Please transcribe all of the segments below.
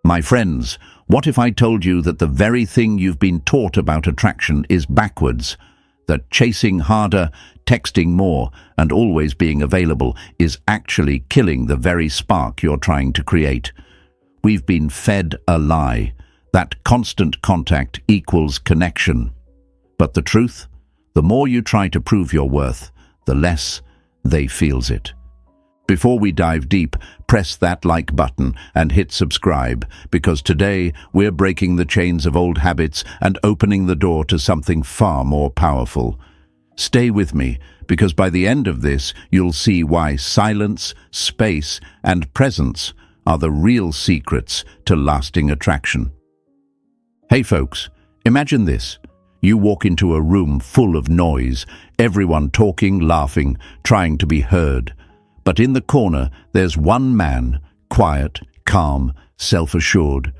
My friends, what if I told you that the very thing you've been taught about attraction is backwards? That chasing harder, texting more, and always being available is actually killing the very spark you're trying to create. We've been fed a lie, that constant contact equals connection. But the truth? The more you try to prove your worth, the less they feels it. Before we dive deep, press that like button and hit subscribe, because today we're breaking the chains of old habits and opening the door to something far more powerful. Stay with me, because by the end of this, you'll see why silence, space, and presence are the real secrets to lasting attraction. Hey folks, imagine this. You walk into a room full of noise, everyone talking, laughing, trying to be heard. But in the corner, there's one man, quiet, calm, self-assured.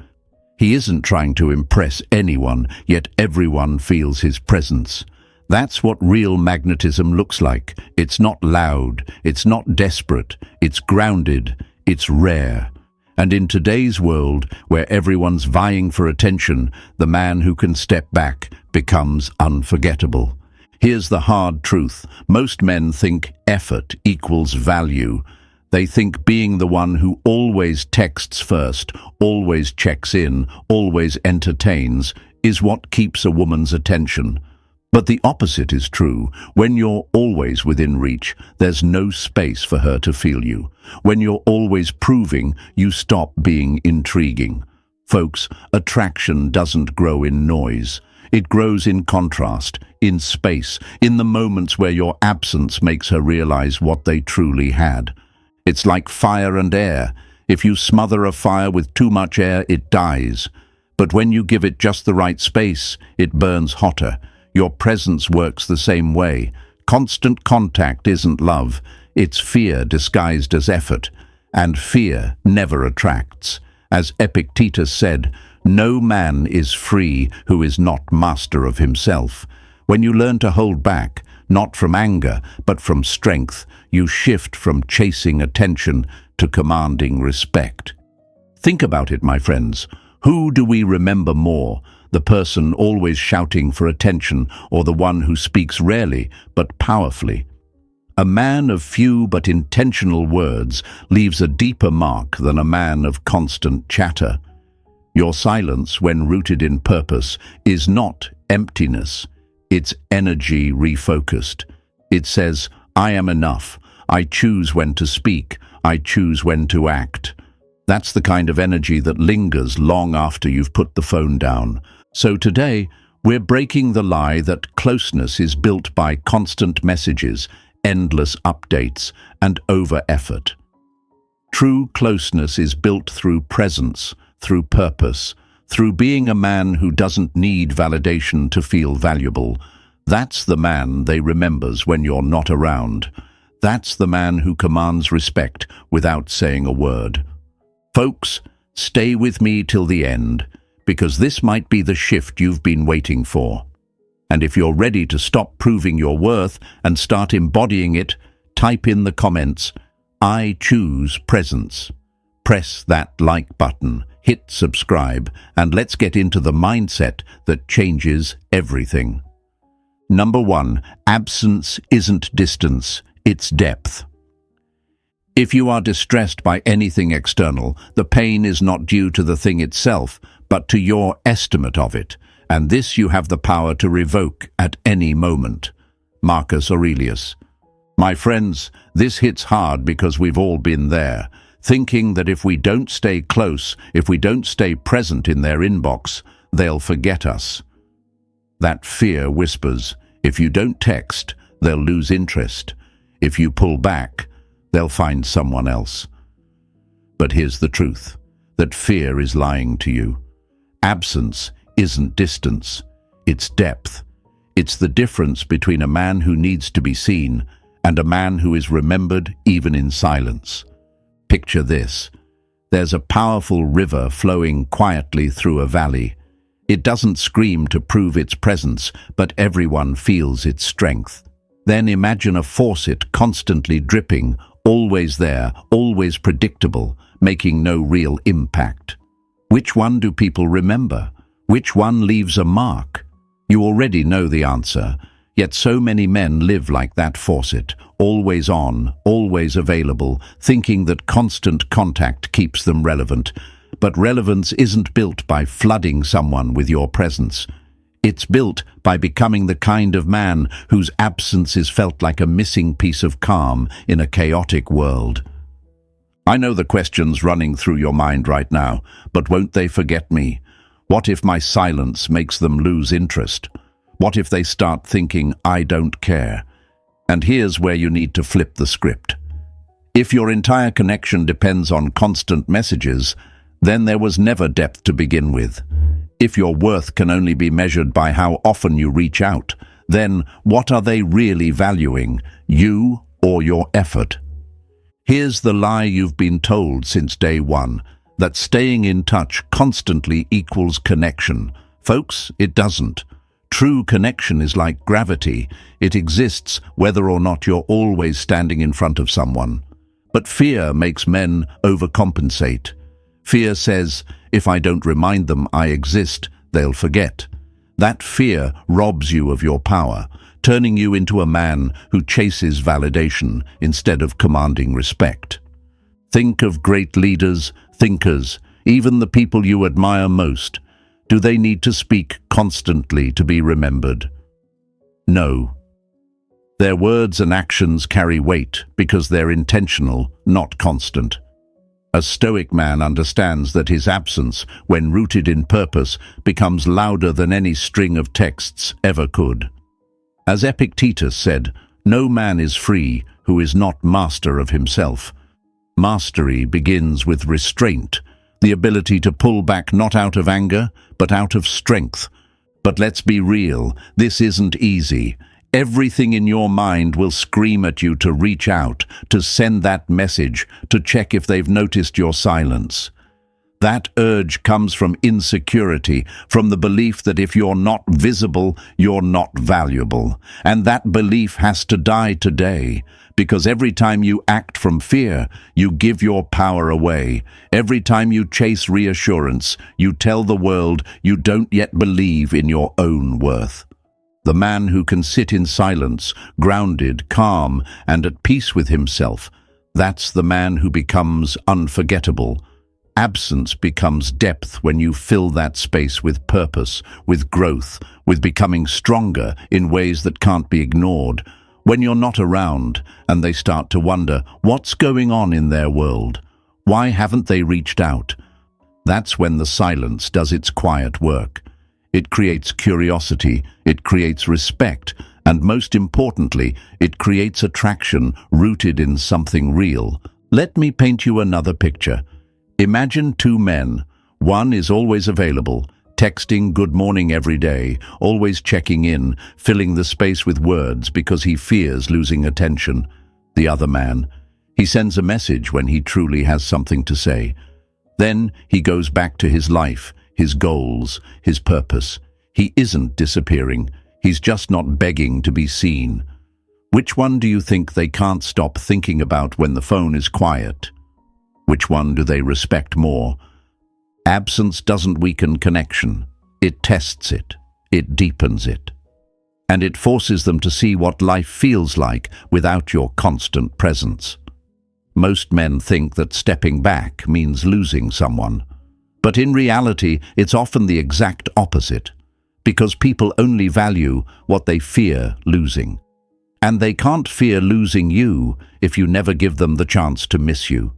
He isn't trying to impress anyone, yet everyone feels his presence. That's what real magnetism looks like. It's not loud, it's not desperate, it's grounded, it's rare. And in today's world, where everyone's vying for attention, the man who can step back becomes unforgettable. Here's the hard truth. Most men think effort equals value. They think being the one who always texts first, always checks in, always entertains, is what keeps a woman's attention. But the opposite is true. When you're always within reach, there's no space for her to feel you. When you're always proving, you stop being intriguing. Folks, attraction doesn't grow in noise. It grows in contrast, in space, in the moments where your absence makes her realize what they truly had. It's like fire and air. If you smother a fire with too much air, it dies. But when you give it just the right space, it burns hotter. Your presence works the same way. Constant contact isn't love. It's fear disguised as effort. And fear never attracts. As Epictetus said, no man is free who is not master of himself. When you learn to hold back, not from anger, but from strength, you shift from chasing attention to commanding respect. Think about it, my friends. Who do we remember more? The person always shouting for attention, or the one who speaks rarely but powerfully? A man of few but intentional words leaves a deeper mark than a man of constant chatter. Your silence, when rooted in purpose, is not emptiness. It's energy refocused. It says, I am enough. I choose when to speak. I choose when to act. That's the kind of energy that lingers long after you've put the phone down. So today, we're breaking the lie that closeness is built by constant messages, endless updates, and over-effort. True closeness is built through presence, through purpose, through being a man who doesn't need validation to feel valuable. That's the man they remembers when you're not around. That's the man who commands respect without saying a word. Folks, stay with me till the end, because this might be the shift you've been waiting for. And if you're ready to stop proving your worth and start embodying it, type in the comments, I choose presence. Press that like button, hit subscribe, and let's get into the mindset that changes everything. Number 1, absence isn't distance, it's depth. If you are distressed by anything external, the pain is not due to the thing itself, but to your estimate of it, and this you have the power to revoke at any moment. Marcus Aurelius. My friends, this hits hard because we've all been there, thinking that if we don't stay close, if we don't stay present in their inbox, they'll forget us. That fear whispers, if you don't text, they'll lose interest. If you pull back, they'll find someone else. But here's the truth, that fear is lying to you. Absence isn't distance, it's depth. It's the difference between a man who needs to be seen and a man who is remembered even in silence. Picture this. There's a powerful river flowing quietly through a valley. It doesn't scream to prove its presence, but everyone feels its strength. Then imagine a faucet constantly dripping, always there, always predictable, making no real impact. Which one do people remember? Which one leaves a mark? You already know the answer, yet so many men live like that faucet, always on, always available, thinking that constant contact keeps them relevant. But relevance isn't built by flooding someone with your presence. It's built by becoming the kind of man whose absence is felt like a missing piece of calm in a chaotic world. I know the questions running through your mind right now, but won't they forget me? What if my silence makes them lose interest? What if they start thinking, I don't care? And here's where you need to flip the script. If your entire connection depends on constant messages, then there was never depth to begin with. If your worth can only be measured by how often you reach out, then what are they really valuing, you or your effort? Here's the lie you've been told since day one, that staying in touch constantly equals connection. Folks, it doesn't. True connection is like gravity. It exists whether or not you're always standing in front of someone. But fear makes men overcompensate. Fear says, if I don't remind them I exist, they'll forget. That fear robs you of your power, turning you into a man who chases validation instead of commanding respect. Think of great leaders, thinkers, even the people you admire most. Do they need to speak constantly to be remembered? No. Their words and actions carry weight because they're intentional, not constant. A Stoic man understands that his absence, when rooted in purpose, becomes louder than any string of texts ever could. As Epictetus said, no man is free who is not master of himself. Mastery begins with restraint, the ability to pull back not out of anger, but out of strength. But let's be real, this isn't easy. Everything in your mind will scream at you to reach out, to send that message, to check if they've noticed your silence. That urge comes from insecurity, from the belief that if you're not visible, you're not valuable. And that belief has to die today, because every time you act from fear, you give your power away. Every time you chase reassurance, you tell the world you don't yet believe in your own worth. The man who can sit in silence, grounded, calm, and at peace with himself, that's the man who becomes unforgettable. Absence becomes depth when you fill that space with purpose, with growth, with becoming stronger in ways that can't be ignored. When you're not around and they start to wonder, what's going on in their world? Why haven't they reached out? That's when the silence does its quiet work. It creates curiosity, it creates respect, and most importantly, it creates attraction rooted in something real. Let me paint you another picture. Imagine two men. One is always available, texting good morning every day, always checking in, filling the space with words because he fears losing attention. The other man, he sends a message when he truly has something to say. Then he goes back to his life, his goals, his purpose. He isn't disappearing. He's just not begging to be seen. Which one do you think they can't stop thinking about when the phone is quiet? Which one do they respect more? Absence doesn't weaken connection. It tests it. It deepens it. And it forces them to see what life feels like without your constant presence. Most men think that stepping back means losing someone. But in reality, it's often the exact opposite, because people only value what they fear losing. And they can't fear losing you if you never give them the chance to miss you.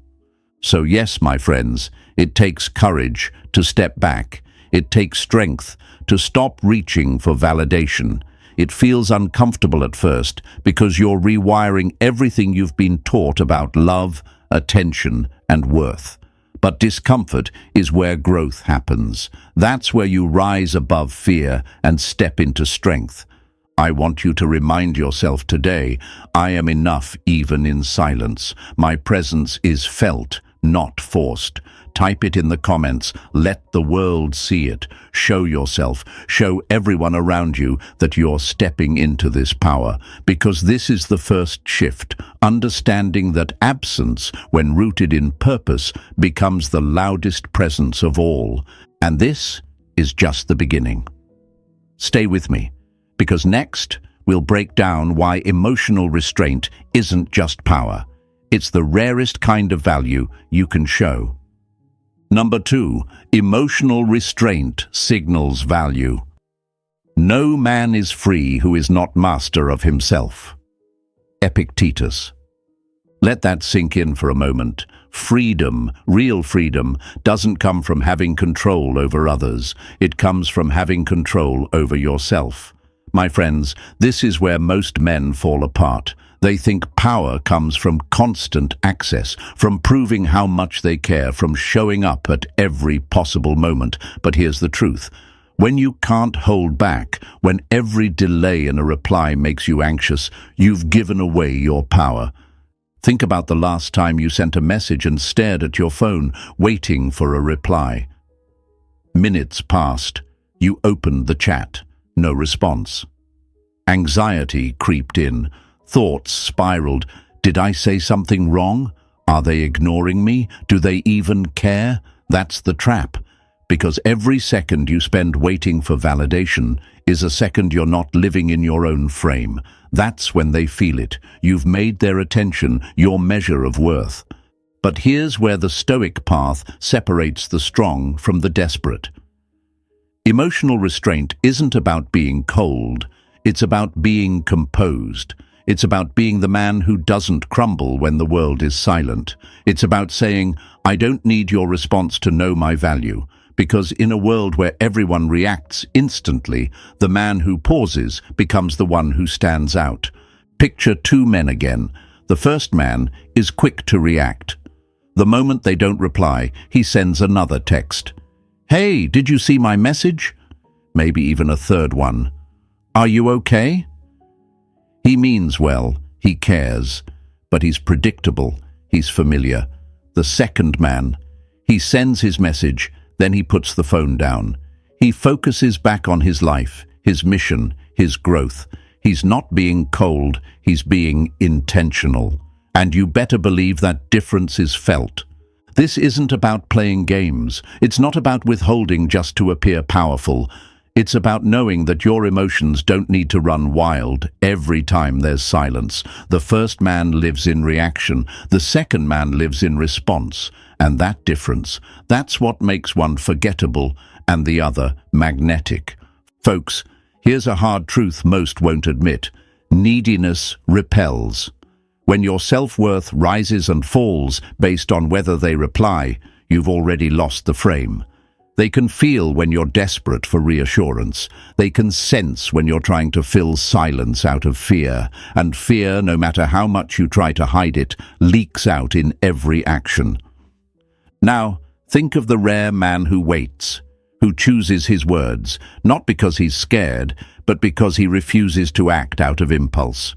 So yes, my friends, it takes courage to step back. It takes strength to stop reaching for validation. It feels uncomfortable at first because you're rewiring everything you've been taught about love, attention, and worth. But discomfort is where growth happens. That's where you rise above fear and step into strength. I want you to remind yourself today, I am enough even in silence. My presence is felt, not forced. Type it in the comments. Let the world see it. Show yourself. Show everyone around you that you're stepping into this power. Because this is the first shift. Understanding that absence, when rooted in purpose, becomes the loudest presence of all. And this is just the beginning. Stay with me, because next we'll break down why emotional restraint isn't just power. It's the rarest kind of value you can show. Number 2, emotional restraint signals value. No man is free who is not master of himself. Epictetus. Let that sink in for a moment. Freedom, real freedom, doesn't come from having control over others. It comes from having control over yourself. My friends, this is where most men fall apart. They think power comes from constant access, from proving how much they care, from showing up at every possible moment. But here's the truth. When you can't hold back, when every delay in a reply makes you anxious, you've given away your power. Think about the last time you sent a message and stared at your phone, waiting for a reply. Minutes passed. You opened the chat. No response. Anxiety creeped in. Thoughts spiraled. Did I say something wrong? Are they ignoring me? Do they even care? That's the trap. Because every second you spend waiting for validation is a second you're not living in your own frame. That's when they feel it. You've made their attention your measure of worth. But here's where the Stoic path separates the strong from the desperate. Emotional restraint isn't about being cold. It's about being composed. It's about being the man who doesn't crumble when the world is silent. It's about saying, I don't need your response to know my value. Because in a world where everyone reacts instantly, the man who pauses becomes the one who stands out. Picture two men again. The first man is quick to react. The moment they don't reply, he sends another text. Hey, did you see my message? Maybe even a third one. Are you okay? He means well, he cares, but he's predictable, he's familiar. The second man, he sends his message, then he puts the phone down. He focuses back on his life, his mission, his growth. He's not being cold, he's being intentional. And you better believe that difference is felt. This isn't about playing games. It's not about withholding just to appear powerful. It's about knowing that your emotions don't need to run wild every time there's silence. The first man lives in reaction. The second man lives in response. And that difference, that's what makes one forgettable and the other magnetic. Folks, here's a hard truth most won't admit. Neediness repels. When your self-worth rises and falls based on whether they reply, you've already lost the frame. They can feel when you're desperate for reassurance. They can sense when you're trying to fill silence out of fear. And fear, no matter how much you try to hide it, leaks out in every action. Now, think of the rare man who waits, who chooses his words, not because he's scared, but because he refuses to act out of impulse.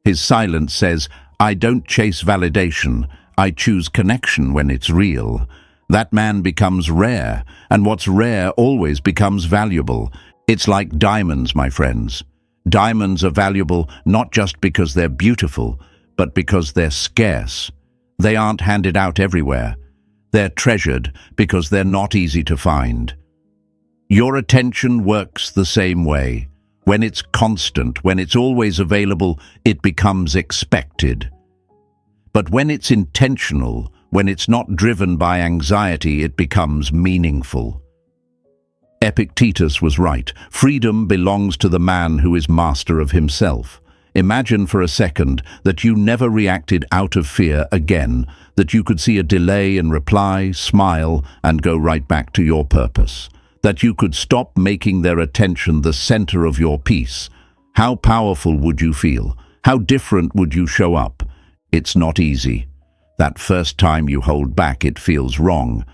His silence says, I don't chase validation, I choose connection when it's real. That man becomes rare, and what's rare always becomes valuable. It's like diamonds, my friends. Diamonds are valuable not just because they're beautiful, but because they're scarce. They aren't handed out everywhere. They're treasured because they're not easy to find. Your attention works the same way. When it's constant, when it's always available, it becomes expected. But when it's intentional, when it's not driven by anxiety, it becomes meaningful. Epictetus was right. Freedom belongs to the man who is master of himself. Imagine for a second that you never reacted out of fear again, that you could see a delay in reply, smile, and go right back to your purpose. That you could stop making their attention the center of your peace. How powerful would you feel? How different would you show up? It's not easy. That first time you hold back, it feels wrong.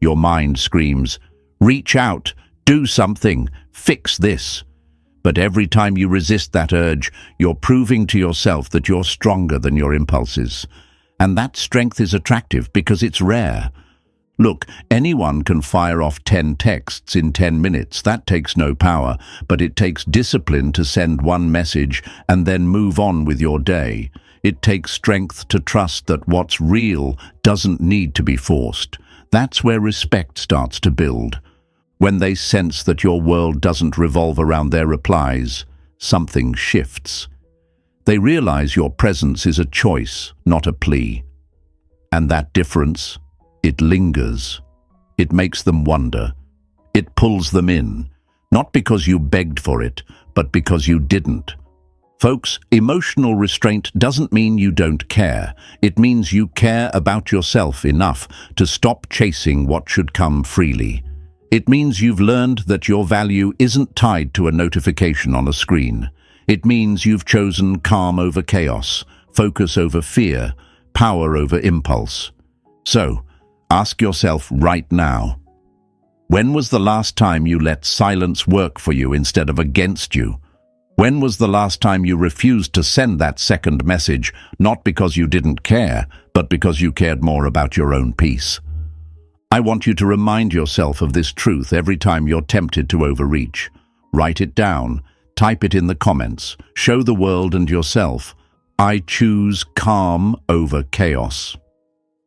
Your mind screams, reach out, do something, fix this. But every time you resist that urge, you're proving to yourself that you're stronger than your impulses. And that strength is attractive because it's rare. Look, anyone can fire off 10 texts in 10 minutes. That takes no power, but it takes discipline to send one message and then move on with your day. It takes strength to trust that what's real doesn't need to be forced. That's where respect starts to build. When they sense that your world doesn't revolve around their replies, something shifts. They realize your presence is a choice, not a plea. And that difference, it lingers. It makes them wonder. It pulls them in, not because you begged for it, but because you didn't. Folks, emotional restraint doesn't mean you don't care. It means you care about yourself enough to stop chasing what should come freely. It means you've learned that your value isn't tied to a notification on a screen. It means you've chosen calm over chaos, focus over fear, power over impulse. So, ask yourself right now, when was the last time you let silence work for you instead of against you? When was the last time you refused to send that second message, not because you didn't care, but because you cared more about your own peace? I want you to remind yourself of this truth every time you're tempted to overreach. Write it down, type it in the comments, show the world and yourself, I choose calm over chaos.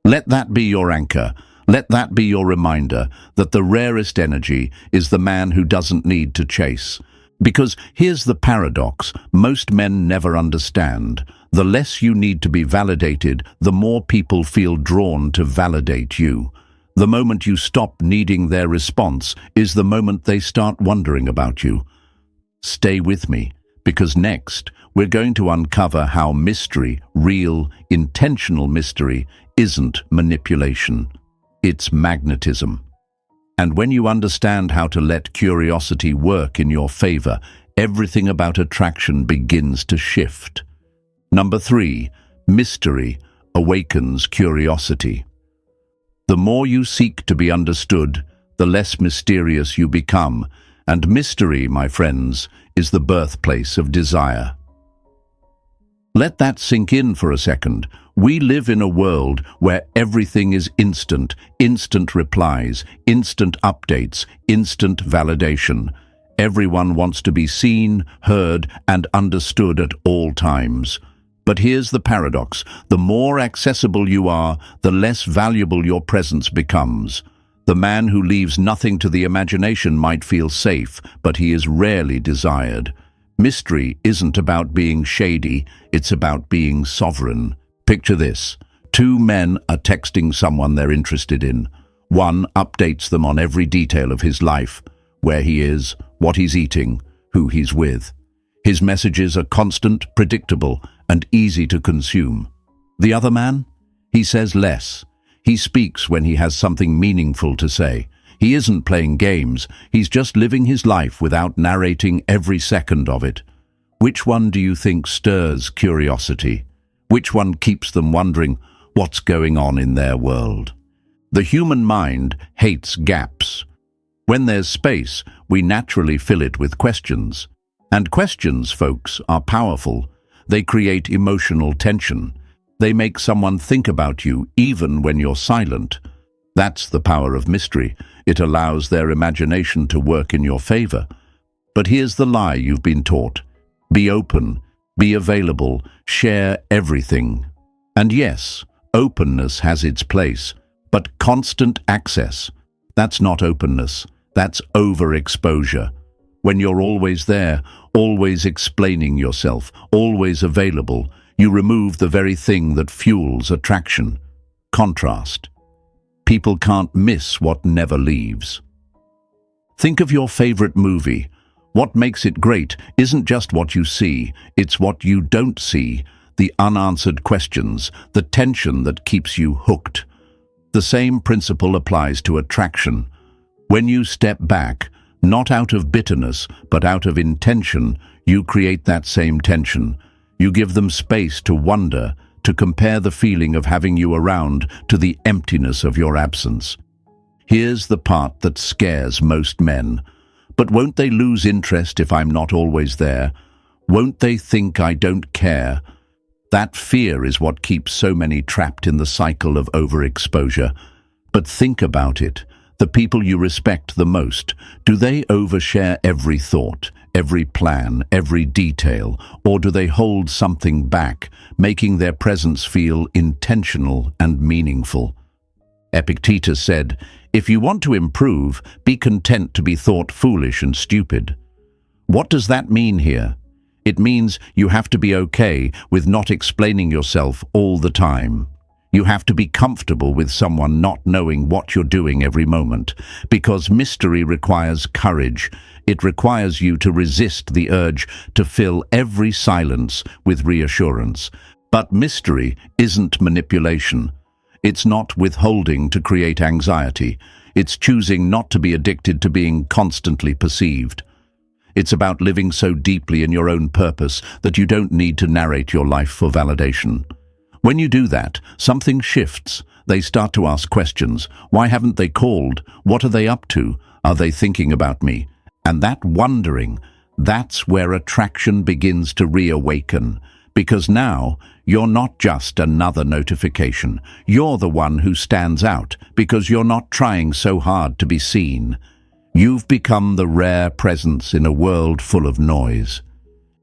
Let that be your anchor. Let that be your reminder that the rarest energy is the man who doesn't need to chase. Because here's the paradox most men never understand. The less you need to be validated, the more people feel drawn to validate you. The moment you stop needing their response is the moment they start wondering about you. Stay with me, because next we're going to uncover how mystery, real, intentional mystery, isn't manipulation. It's magnetism. And when you understand how to let curiosity work in your favor, everything about attraction begins to shift. Number 3, mystery awakens curiosity. The more you seek to be understood, the less mysterious you become. And mystery, my friends, is the birthplace of desire. Let that sink in for a second. We live in a world where everything is instant, instant replies, instant updates, instant validation. Everyone wants to be seen, heard, and understood at all times. But here's the paradox. The more accessible you are, the less valuable your presence becomes. The man who leaves nothing to the imagination might feel safe, but he is rarely desired. Mystery isn't about being shady, it's about being sovereign. Picture this. 2 men are texting someone they're interested in. One updates them on every detail of his life, where he is, what he's eating, who he's with. His messages are constant, predictable, and easy to consume. The other man? He says less. He speaks when he has something meaningful to say. He isn't playing games, he's just living his life without narrating every second of it. Which one do you think stirs curiosity? Which one keeps them wondering what's going on in their world? The human mind hates gaps. When there's space, we naturally fill it with questions. And questions, folks, are powerful. They create emotional tension. They make someone think about you even when you're silent. That's the power of mystery. It allows their imagination to work in your favor. But here's the lie you've been taught. Be open, be available, share everything. And yes, openness has its place, but constant access, that's not openness, that's overexposure. When you're always there, always explaining yourself, always available, you remove the very thing that fuels attraction. Contrast. People can't miss what never leaves. Think of your favorite movie. What makes it great isn't just what you see, it's what you don't see, the unanswered questions, the tension that keeps you hooked. The same principle applies to attraction. When you step back, not out of bitterness, but out of intention, you create that same tension. You give them space to wonder, to compare the feeling of having you around to the emptiness of your absence. Here's the part that scares most men. But won't they lose interest if I'm not always there? Won't they think I don't care? That fear is what keeps so many trapped in the cycle of overexposure. But think about it. The people you respect the most, do they overshare every thought, every plan, every detail, or do they hold something back, making their presence feel intentional and meaningful? Epictetus said, "If you want to improve, be content to be thought foolish and stupid." What does that mean here? It means you have to be okay with not explaining yourself all the time. You have to be comfortable with someone not knowing what you're doing every moment, because mystery requires courage. It requires you to resist the urge to fill every silence with reassurance. But mystery isn't manipulation. It's not withholding to create anxiety. It's choosing not to be addicted to being constantly perceived. It's about living so deeply in your own purpose that you don't need to narrate your life for validation. When you do that, something shifts. They start to ask questions. Why haven't they called? What are they up to? Are they thinking about me? And that wondering, that's where attraction begins to reawaken. Because now, you're not just another notification. You're the one who stands out because you're not trying so hard to be seen. You've become the rare presence in a world full of noise.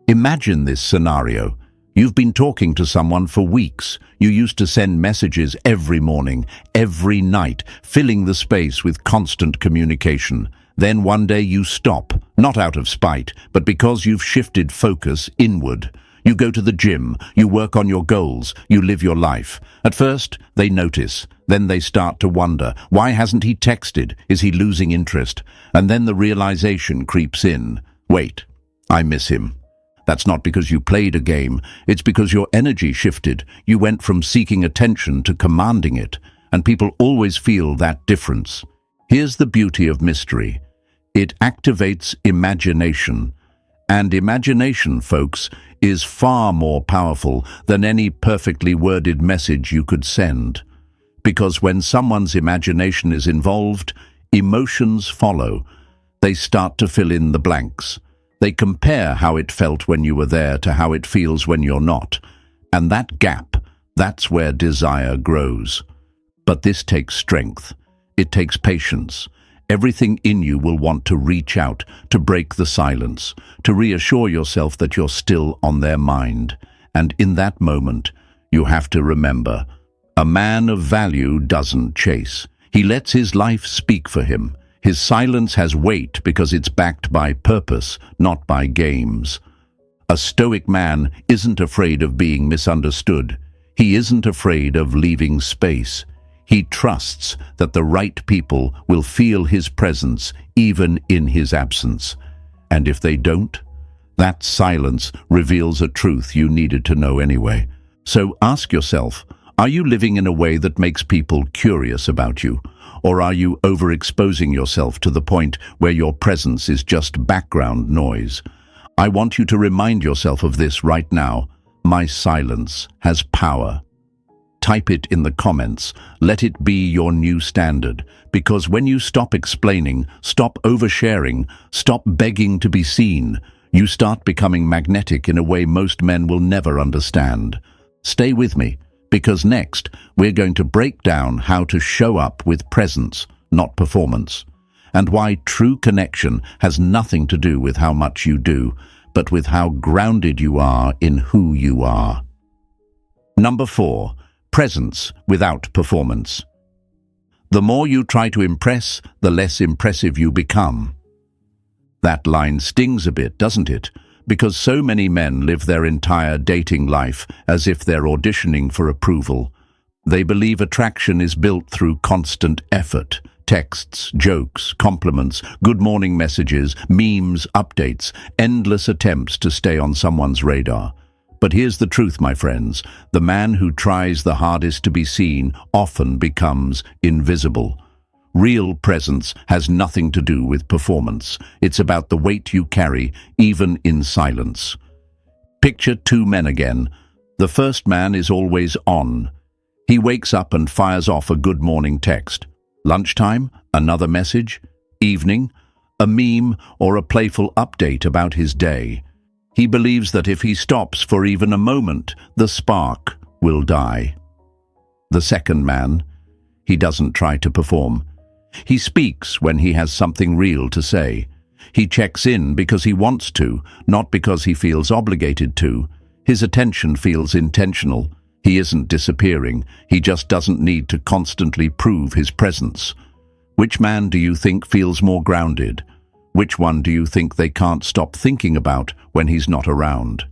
Imagine this scenario. You've been talking to someone for weeks. You used to send messages every morning, every night, filling the space with constant communication. Then one day you stop, not out of spite, but because you've shifted focus inward. You go to the gym, you work on your goals, you live your life. At first, they notice. Then they start to wonder, why hasn't he texted? Is he losing interest? And then the realization creeps in. Wait, I miss him. That's not because you played a game. It's because your energy shifted. You went from seeking attention to commanding it. And people always feel that difference. Here's the beauty of mystery. It activates imagination. And imagination, folks, is far more powerful than any perfectly worded message you could send. Because when someone's imagination is involved, emotions follow. They start to fill in the blanks. They compare how it felt when you were there to how it feels when you're not. And that gap, that's where desire grows. But this takes strength. It takes patience. Everything in you will want to reach out, to break the silence, to reassure yourself that you're still on their mind. And in that moment, you have to remember, a man of value doesn't chase. He lets his life speak for him. His silence has weight because it's backed by purpose, not by games. A Stoic man isn't afraid of being misunderstood. He isn't afraid of leaving space. He trusts that the right people will feel his presence even in his absence. And if they don't, that silence reveals a truth you needed to know anyway. So ask yourself, are you living in a way that makes people curious about you? Or are you overexposing yourself to the point where your presence is just background noise? I want you to remind yourself of this right now. My silence has power. Type it in the comments. Let it be your new standard. Because when you stop explaining, stop oversharing, stop begging to be seen, you start becoming magnetic in a way most men will never understand. Stay with me. Because next, we're going to break down how to show up with presence, not performance, and why true connection has nothing to do with how much you do, but with how grounded you are in who you are. Number 4, presence without performance. The more you try to impress, the less impressive you become. That line stings a bit, doesn't it? Because so many men live their entire dating life as if they're auditioning for approval. They believe attraction is built through constant effort. Texts, jokes, compliments, good morning messages, memes, updates, endless attempts to stay on someone's radar. But here's the truth, my friends. The man who tries the hardest to be seen often becomes invisible. Real presence has nothing to do with performance. It's about the weight you carry, even in silence. Picture 2 men again. The first man is always on. He wakes up and fires off a good morning text. Lunchtime, another message. Evening, a meme or a playful update about his day. He believes that if he stops for even a moment, the spark will die. The second man, He doesn't try to perform. He speaks when he has something real to say. He checks in because he wants to, not because he feels obligated to. His attention feels intentional. He isn't disappearing. He just doesn't need to constantly prove his presence. Which man do you think feels more grounded? Which one do you think they can't stop thinking about when he's not around?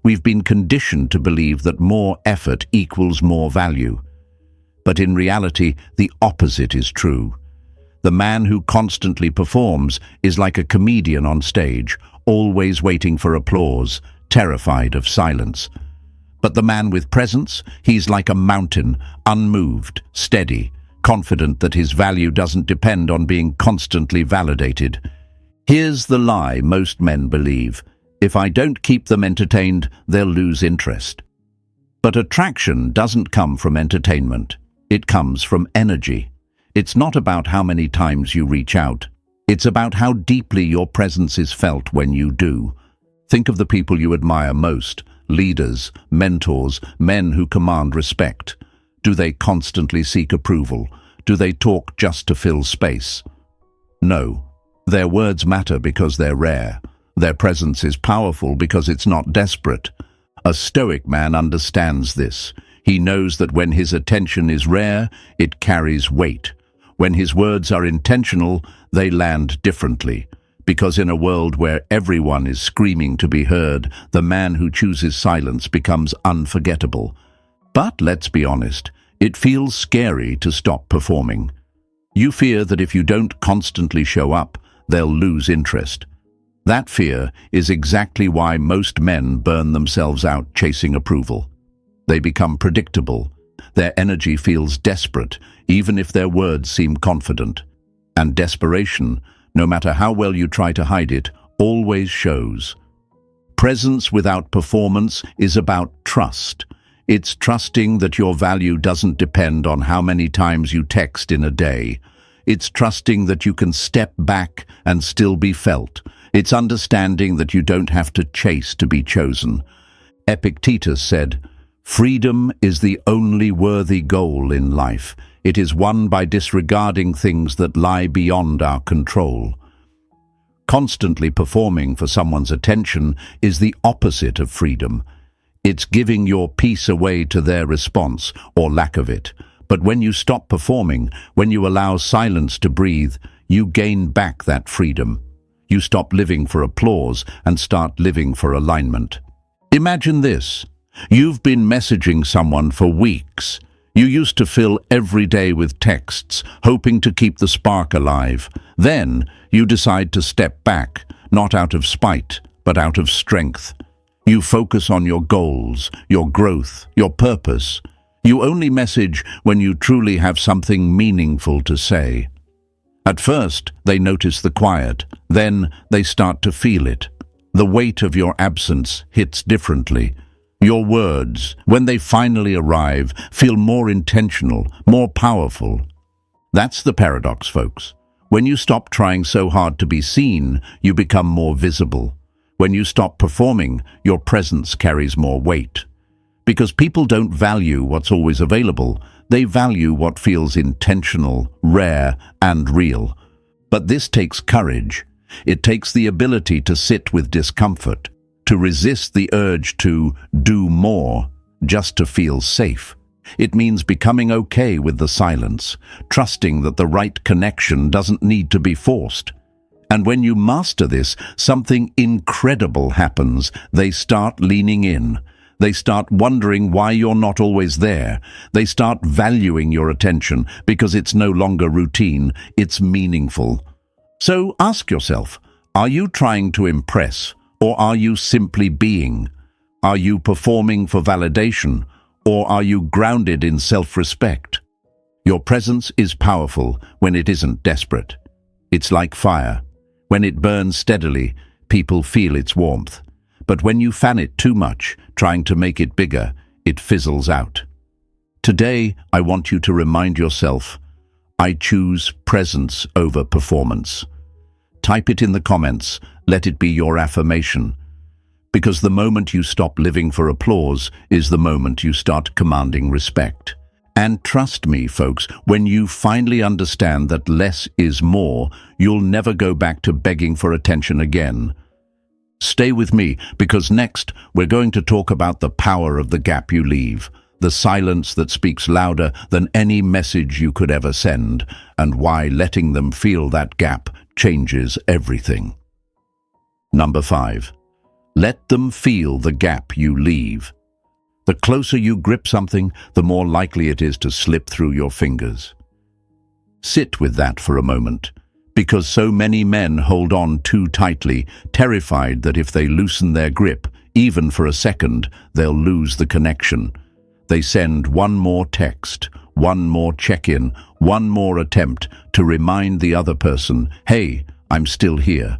We've been conditioned to believe that more effort equals more value. But in reality, the opposite is true. The man who constantly performs is like a comedian on stage, always waiting for applause, terrified of silence. But the man with presence, he's like a mountain, unmoved, steady, confident that his value doesn't depend on being constantly validated. Here's the lie most men believe. If I don't keep them entertained, they'll lose interest. But attraction doesn't come from entertainment. It comes from energy. It's not about how many times you reach out. It's about how deeply your presence is felt when you do. Think of the people you admire most, leaders, mentors, men who command respect. Do they constantly seek approval? Do they talk just to fill space? No. Their words matter because they're rare. Their presence is powerful because it's not desperate. A Stoic man understands this. He knows that when his attention is rare, it carries weight. When his words are intentional, they land differently. Because in a world where everyone is screaming to be heard, the man who chooses silence becomes unforgettable. But let's be honest, it feels scary to stop performing. You fear that if you don't constantly show up, they'll lose interest. That fear is exactly why most men burn themselves out chasing approval. They become predictable. Their energy feels desperate, even if their words seem confident. And desperation, no matter how well you try to hide it, always shows. Presence without performance is about trust. It's trusting that your value doesn't depend on how many times you text in a day. It's trusting that you can step back and still be felt. It's understanding that you don't have to chase to be chosen. Epictetus said, "Freedom is the only worthy goal in life. It is won by disregarding things that lie beyond our control." Constantly performing for someone's attention is the opposite of freedom. It's giving your peace away to their response, or lack of it. But when you stop performing, when you allow silence to breathe, you gain back that freedom. You stop living for applause and start living for alignment. Imagine this. You've been messaging someone for weeks. You used to fill every day with texts, hoping to keep the spark alive. Then you decide to step back, not out of spite, but out of strength. You focus on your goals, your growth, your purpose. You only message when you truly have something meaningful to say. At first, they notice the quiet. Then they start to feel it. The weight of your absence hits differently. Your words, when they finally arrive, feel more intentional, more powerful. That's the paradox, folks. When you stop trying so hard to be seen, you become more visible. When you stop performing, your presence carries more weight. Because people don't value what's always available, they value what feels intentional, rare, and real. But this takes courage. It takes the ability to sit with discomfort, to resist the urge to do more just to feel safe. It means becoming okay with the silence, trusting that the right connection doesn't need to be forced. And when you master this, something incredible happens. They start leaning in. They start wondering why you're not always there. They start valuing your attention because it's no longer routine, it's meaningful. So ask yourself, are you trying to impress? Or are you simply being? Are you performing for validation? Or are you grounded in self-respect? Your presence is powerful when it isn't desperate. It's like fire. When it burns steadily, people feel its warmth. But when you fan it too much, trying to make it bigger, it fizzles out. Today, I want you to remind yourself, I choose presence over performance. Type it in the comments. Let it be your affirmation. Because the moment you stop living for applause is the moment you start commanding respect. And trust me, folks, when you finally understand that less is more, you'll never go back to begging for attention again. Stay with me, because next we're going to talk about the power of the gap you leave, the silence that speaks louder than any message you could ever send, and why letting them feel that gap changes everything. Number 5. Let them feel the gap you leave. The closer you grip something, the more likely it is to slip through your fingers. Sit with that for a moment, because so many men hold on too tightly, terrified that if they loosen their grip, even for a second, they'll lose the connection. They send one more text, one more check-in, one more attempt to remind the other person, "Hey, I'm still here."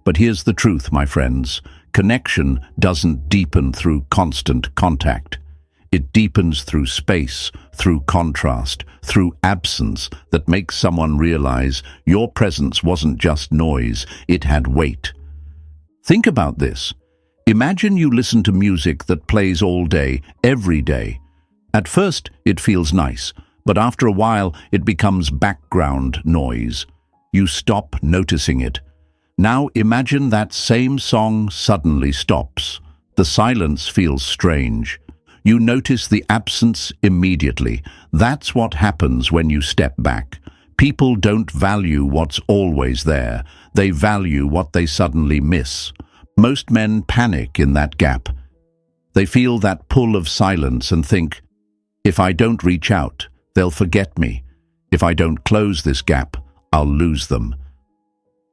But here's the truth, my friends. Connection doesn't deepen through constant contact. It deepens through space, through contrast, through absence that makes someone realize your presence wasn't just noise, it had weight. Think about this. Imagine you listen to music that plays all day, every day. At first, it feels nice, but after a while, it becomes background noise. You stop noticing it. Now imagine that same song suddenly stops. The silence feels strange. You notice the absence immediately. That's what happens when you step back. People don't value what's always there. They value what they suddenly miss. Most men panic in that gap. They feel that pull of silence and think, if I don't reach out, they'll forget me. If I don't close this gap, I'll lose them.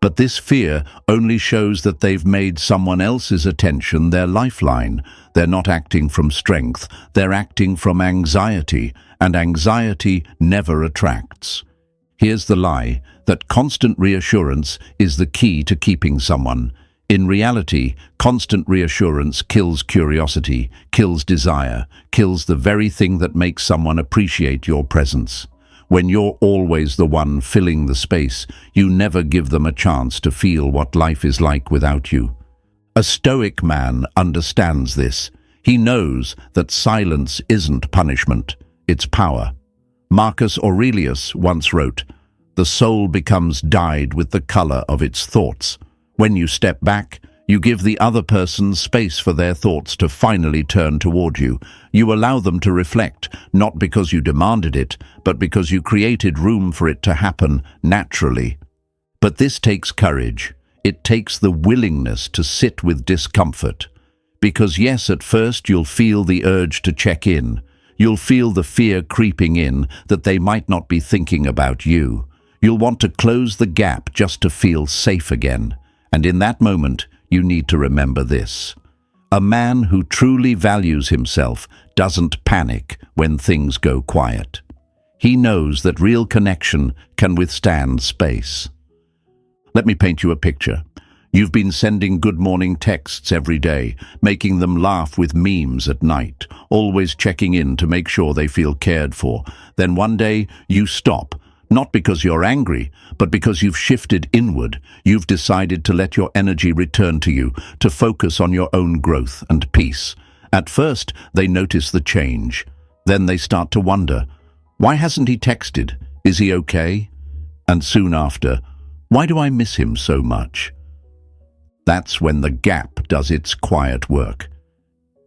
But this fear only shows that they've made someone else's attention their lifeline. They're not acting from strength, they're acting from anxiety, and anxiety never attracts. Here's the lie, that constant reassurance is the key to keeping someone. In reality, constant reassurance kills curiosity, kills desire, kills the very thing that makes someone appreciate your presence. When you're always the one filling the space, you never give them a chance to feel what life is like without you. A Stoic man understands this. He knows that silence isn't punishment, it's power. Marcus Aurelius once wrote, "The soul becomes dyed with the color of its thoughts." When you step back, you give the other person space for their thoughts to finally turn toward you. You allow them to reflect, not because you demanded it, but because you created room for it to happen naturally. But this takes courage. It takes the willingness to sit with discomfort. Because yes, at first you'll feel the urge to check in. You'll feel the fear creeping in that they might not be thinking about you. You'll want to close the gap just to feel safe again. And in that moment, you need to remember this. A man who truly values himself doesn't panic when things go quiet. He knows that real connection can withstand space. Let me paint you a picture. You've been sending good morning texts every day, making them laugh with memes at night, always checking in to make sure they feel cared for. Then one day, you stop. Not because you're angry, but because you've shifted inward. You've decided to let your energy return to you, to focus on your own growth and peace. At first, they notice the change. Then they start to wonder, why hasn't he texted? Is he okay? And soon after, why do I miss him so much? That's when the gap does its quiet work.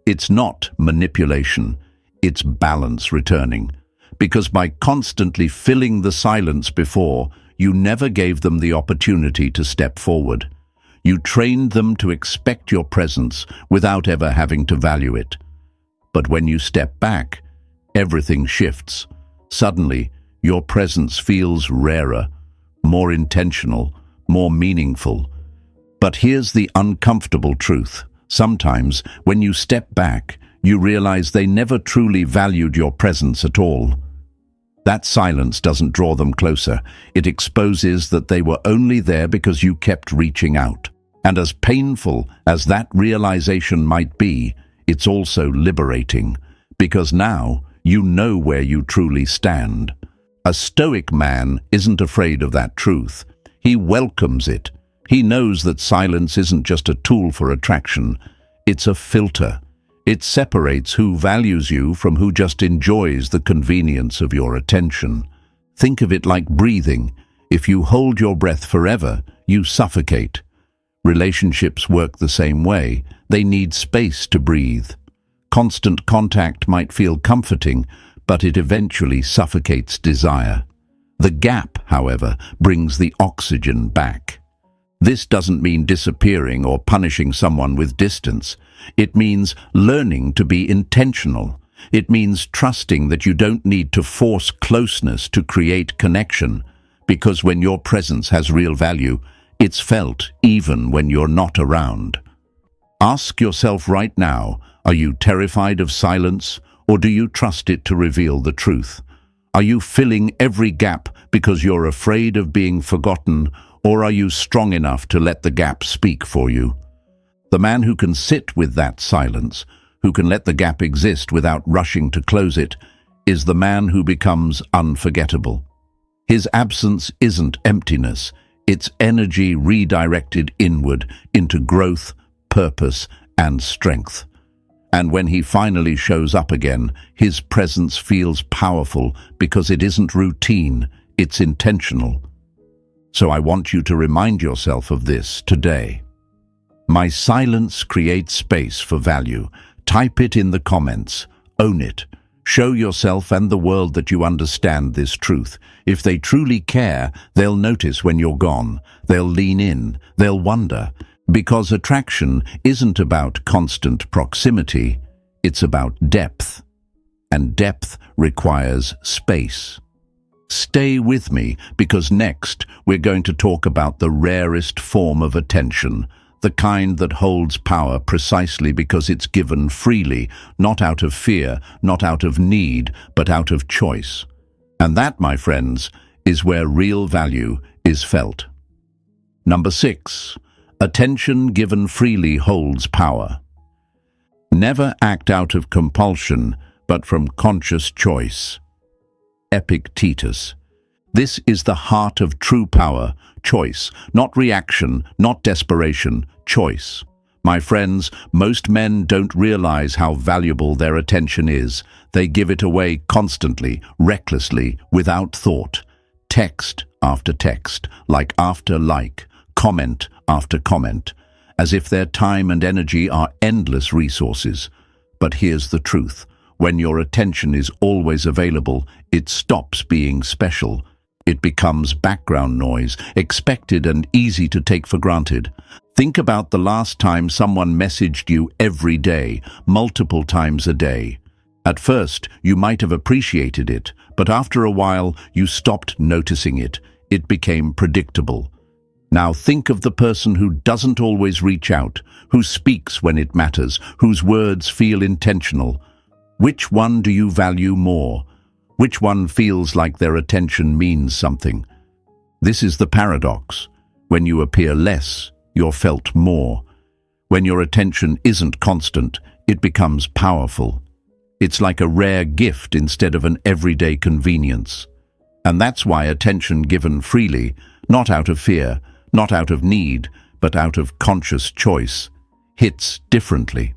It's not manipulation, it's balance returning. Because by constantly filling the silence before, you never gave them the opportunity to step forward. You trained them to expect your presence without ever having to value it. But when you step back, everything shifts. Suddenly, your presence feels rarer, more intentional, more meaningful. But here's the uncomfortable truth. Sometimes, when you step back, you realize they never truly valued your presence at all. That silence doesn't draw them closer. It exposes that they were only there because you kept reaching out. And as painful as that realization might be, it's also liberating, because now you know where you truly stand. A Stoic man isn't afraid of that truth. He welcomes it. He knows that silence isn't just a tool for attraction. It's a filter. It separates who values you from who just enjoys the convenience of your attention. Think of it like breathing. If you hold your breath forever, you suffocate. Relationships work the same way. They need space to breathe. Constant contact might feel comforting, but it eventually suffocates desire. The gap, however, brings the oxygen back. This doesn't mean disappearing or punishing someone with distance. It means learning to be intentional. It means trusting that you don't need to force closeness to create connection, because when your presence has real value, it's felt even when you're not around. Ask yourself right now, are you terrified of silence, or do you trust it to reveal the truth? Are you filling every gap because you're afraid of being forgotten, or are you strong enough to let the gap speak for you? The man who can sit with that silence, who can let the gap exist without rushing to close it, is the man who becomes unforgettable. His absence isn't emptiness, it's energy redirected inward into growth, purpose, and strength. And when he finally shows up again, his presence feels powerful because it isn't routine, it's intentional. So I want you to remind yourself of this today. My silence creates space for value. Type it in the comments. Own it. Show yourself and the world that you understand this truth. If they truly care, they'll notice when you're gone. They'll lean in. They'll wonder. Because attraction isn't about constant proximity, it's about depth. And depth requires space. Stay with me, because next we're going to talk about the rarest form of attention, the kind that holds power precisely because it's given freely, not out of fear, not out of need, but out of choice. And that, my friends, is where real value is felt. Number 6. Attention given freely holds power. Never act out of compulsion, but from conscious choice. Epictetus. This is the heart of true power, choice, not reaction, not desperation, choice. My friends, most men don't realize how valuable their attention is. They give it away constantly, recklessly, without thought. Text after text, like after like, comment after comment, as if their time and energy are endless resources. But here's the truth. When your attention is always available, it stops being special. It becomes background noise, expected and easy to take for granted. Think about the last time someone messaged you every day, multiple times a day. At first, you might have appreciated it, but after a while, you stopped noticing it. It became predictable. Now think of the person who doesn't always reach out, who speaks when it matters, whose words feel intentional. Which one do you value more? Which one feels like their attention means something? This is the paradox. When you appear less, you're felt more. When your attention isn't constant, it becomes powerful. It's like a rare gift instead of an everyday convenience. And that's why attention given freely, not out of fear, not out of need, but out of conscious choice, hits differently.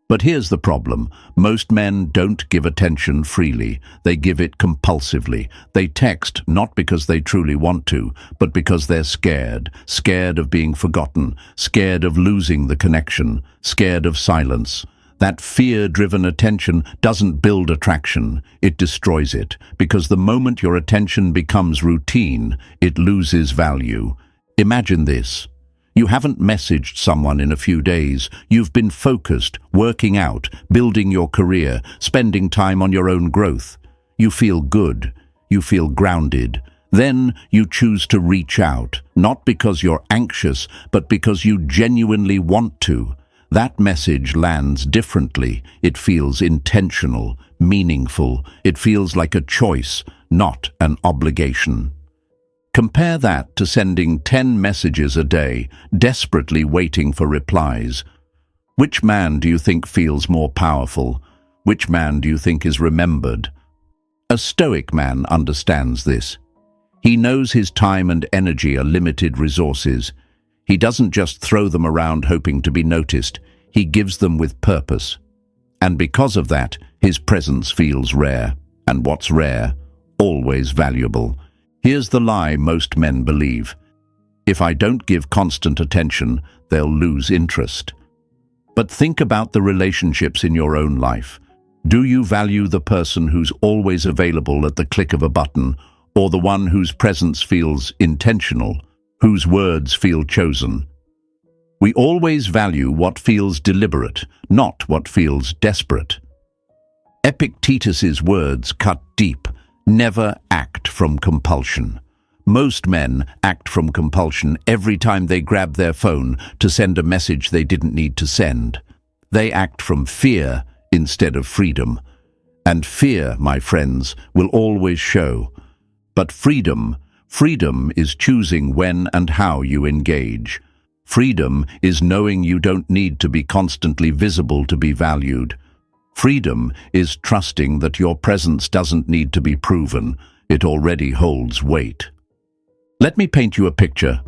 But here's the problem. Most men don't give attention freely. They give it compulsively. They text not because they truly want to, but because they're scared. Scared of being forgotten. Scared of losing the connection. Scared of silence. That fear-driven attention doesn't build attraction. It destroys it. Because the moment your attention becomes routine, it loses value. Imagine this. You haven't messaged someone in a few days. You've been focused, working out, building your career, spending time on your own growth. You feel good. You feel grounded. Then you choose to reach out, not because you're anxious, but because you genuinely want to. That message lands differently. It feels intentional, meaningful. It feels like a choice, not an obligation. Compare that to sending 10 messages a day, desperately waiting for replies. Which man do you think feels more powerful? Which man do you think is remembered? A Stoic man understands this. He knows his time and energy are limited resources. He doesn't just throw them around hoping to be noticed. he gives them with purpose. And because of that, his presence feels rare. And what's rare, always valuable. Here's the lie most men believe. If I don't give constant attention, they'll lose interest. But think about the relationships in your own life. Do you value the person who's always available at the click of a button, or the one whose presence feels intentional, whose words feel chosen? We always value what feels deliberate, not what feels desperate. Epictetus's words cut deep. Never act from compulsion. Most men act from compulsion every time they grab their phone to send a message they didn't need to send. They act from fear instead of freedom. And fear, my friends, will always show. But freedom is choosing when and how you engage. Freedom is knowing you don't need to be constantly visible to be valued. Freedom is trusting that your presence doesn't need to be proven. It already holds weight. Let me paint you a picture.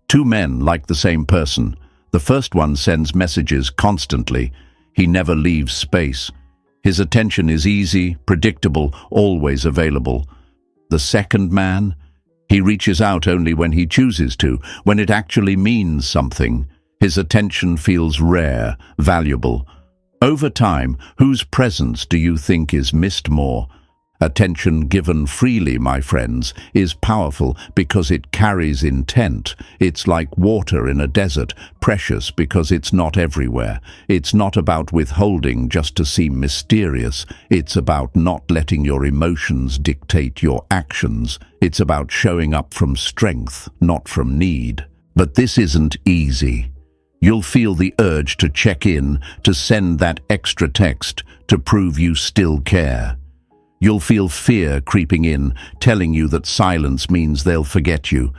Two men like the same person. The first one sends messages constantly. He never leaves space. His attention is easy, predictable, always available. The second man, he reaches out only when he chooses to, when it actually means something. His attention feels rare, valuable. Over time, whose presence do you think is missed more? Attention given freely, my friends, is powerful because it carries intent. It's like water in a desert, precious because it's not everywhere. It's not about withholding just to seem mysterious. It's about not letting your emotions dictate your actions. It's about showing up from strength, not from need. But this isn't easy. You'll feel the urge to check in, to send that extra text, to prove you still care. You'll feel fear creeping in, telling you that silence means they'll forget you.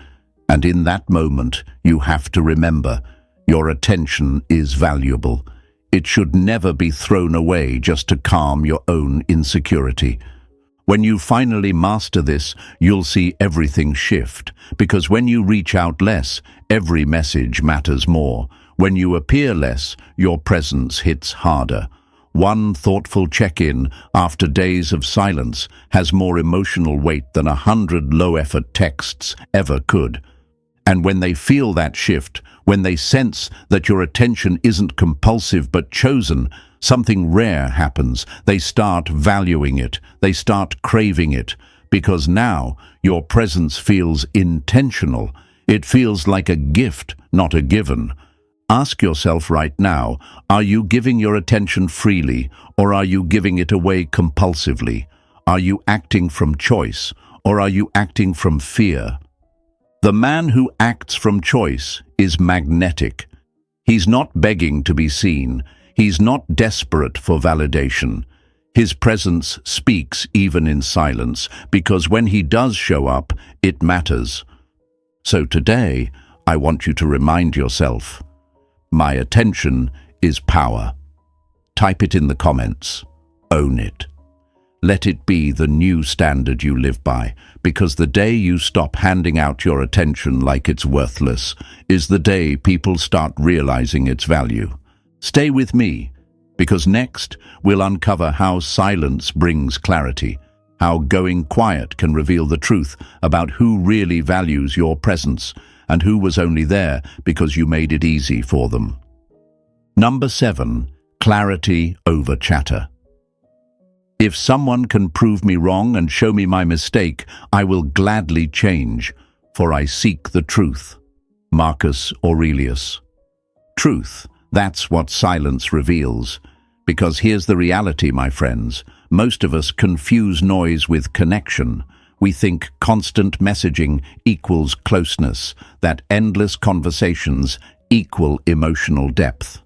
And in that moment, you have to remember, your attention is valuable. It should never be thrown away just to calm your own insecurity. When you finally master this, you'll see everything shift, because when you reach out less, every message matters more. When you appear less, your presence hits harder. One thoughtful check-in after days of silence has more emotional weight than 100 low-effort texts ever could. And when they feel that shift, when they sense that your attention isn't compulsive but chosen, something rare happens. They start valuing it. They start craving it. Because now your presence feels intentional. It feels like a gift, not a given. Ask yourself right now, are you giving your attention freely, or are you giving it away compulsively? Are you acting from choice, or are you acting from fear? The man who acts from choice is magnetic. He's not begging to be seen. He's not desperate for validation. His presence speaks even in silence, because when he does show up, it matters. So today, I want you to remind yourself, my attention is power. Type it in the comments. Own it. Let it be the new standard you live by, because the day you stop handing out your attention like it's worthless is the day people start realizing its value. Stay with me, because next we'll uncover how silence brings clarity, how going quiet can reveal the truth about who really values your presence, and who was only there because you made it easy for them. Number 7, clarity over chatter. If someone can prove me wrong and show me my mistake, I will gladly change, for I seek the truth. Marcus Aurelius. Truth, that's what silence reveals. Because here's the reality, my friends. Most of us confuse noise with connection. We think constant messaging equals closeness, that endless conversations equal emotional depth.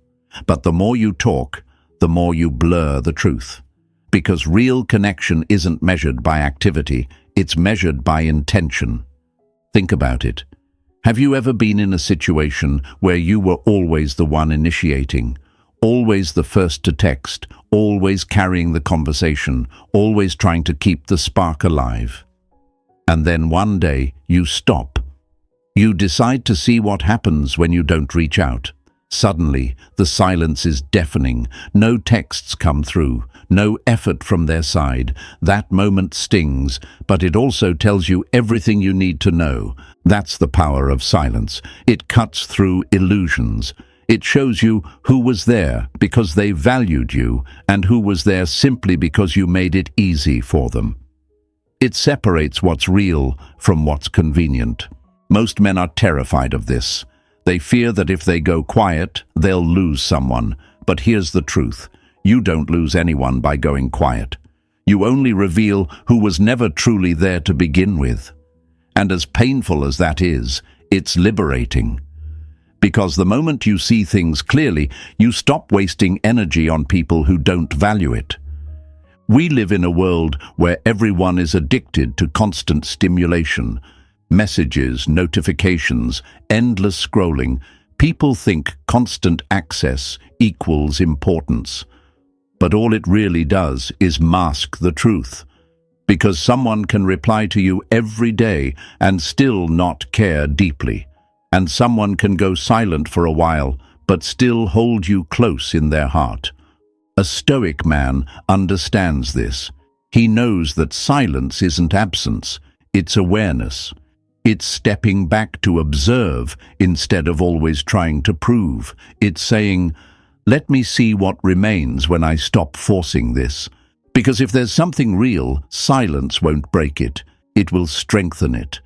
But the more you talk, the more you blur the truth. Because real connection isn't measured by activity, it's measured by intention. Think about it. Have you ever been in a situation where you were always the one initiating, always the first to text, always carrying the conversation, always trying to keep the spark alive? And then one day, you stop. You decide to see what happens when you don't reach out. Suddenly, the silence is deafening. No texts come through, no effort from their side. That moment stings, but it also tells you everything you need to know. That's the power of silence. It cuts through illusions. It shows you who was there because they valued you and who was there simply because you made it easy for them. It separates what's real from what's convenient. Most men are terrified of this. They fear that if they go quiet, they'll lose someone. But here's the truth. You don't lose anyone by going quiet. You only reveal who was never truly there to begin with. And as painful as that is, it's liberating. Because the moment you see things clearly, you stop wasting energy on people who don't value it. We live in a world where everyone is addicted to constant stimulation. Messages, notifications, endless scrolling. People think constant access equals importance. But all it really does is mask the truth. Because someone can reply to you every day and still not care deeply. And someone can go silent for a while, but still hold you close in their heart. A Stoic man understands this. He knows that silence isn't absence, it's awareness. It's stepping back to observe instead of always trying to prove. It's saying, let me see what remains when I stop forcing this. Because if there's something real, silence won't break it. It will strengthen it.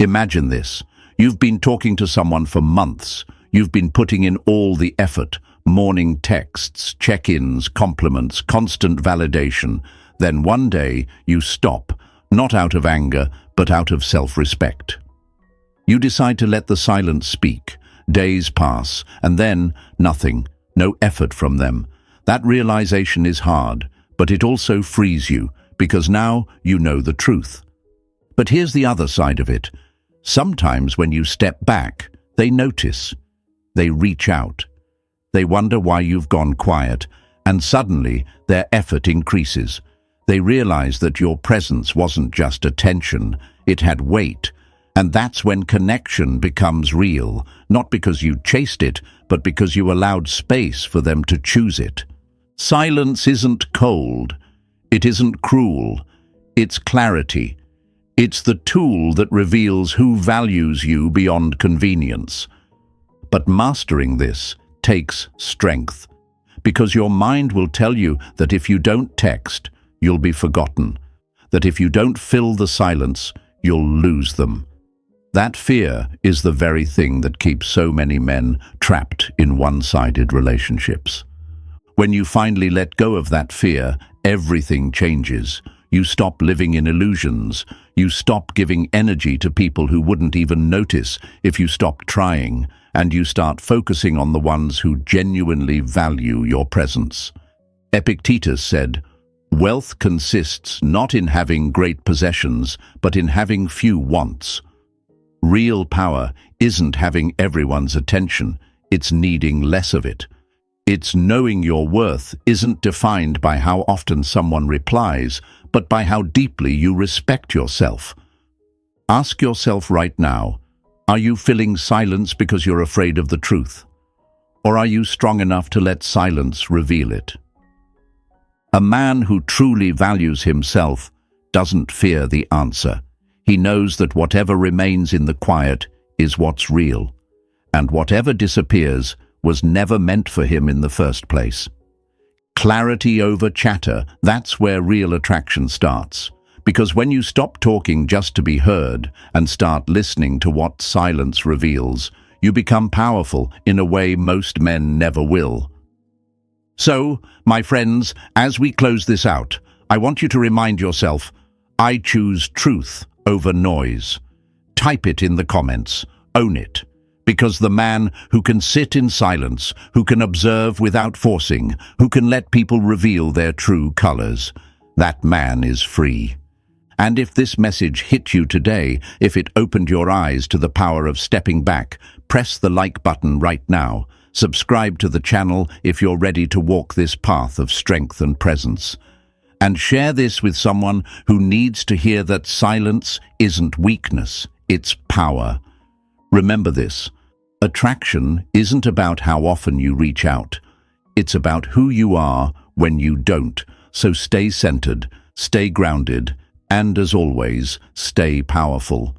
Imagine this. You've been talking to someone for months. You've been putting in all the effort, morning texts, check-ins, compliments, constant validation. Then one day you stop, not out of anger, but out of self-respect. You decide to let the silence speak. Days pass, and then nothing, no effort from them. That realization is hard, but it also frees you, because now you know the truth. But here's the other side of it. Sometimes when you step back, they notice. They reach out. They wonder why you've gone quiet, and suddenly their effort increases. They realize that your presence wasn't just attention, it had weight. And that's when connection becomes real, not because you chased it, but because you allowed space for them to choose it. Silence isn't cold. It isn't cruel. It's clarity. It's the tool that reveals who values you beyond convenience. But mastering this takes strength, because your mind will tell you that if you don't text, you'll be forgotten, that if you don't fill the silence, you'll lose them. That fear is the very thing that keeps so many men trapped in one-sided relationships. When you finally let go of that fear, everything changes. You stop living in illusions. You stop giving energy to people who wouldn't even notice if you stopped trying, and you start focusing on the ones who genuinely value your presence. Epictetus said, "Wealth consists not in having great possessions, but in having few wants." Real power isn't having everyone's attention, it's needing less of it. It's knowing your worth isn't defined by how often someone replies, but by how deeply you respect yourself. Ask yourself right now, are you filling silence because you're afraid of the truth? Or are you strong enough to let silence reveal it? A man who truly values himself doesn't fear the answer. He knows that whatever remains in the quiet is what's real, and whatever disappears was never meant for him in the first place. Clarity over chatter, that's where real attraction starts. Because when you stop talking just to be heard and start listening to what silence reveals, you become powerful in a way most men never will. So, my friends, as we close this out, I want you to remind yourself, I choose truth over noise. Type it in the comments. Own it. Because the man who can sit in silence, who can observe without forcing, who can let people reveal their true colors, that man is free. And if this message hit you today, if it opened your eyes to the power of stepping back, press the like button right now. Subscribe to the channel if you're ready to walk this path of strength and presence. And share this with someone who needs to hear that silence isn't weakness, it's power. Remember this, Attraction isn't about how often you reach out. It's about who you are when you don't. So stay centered, stay grounded, and as always, stay powerful.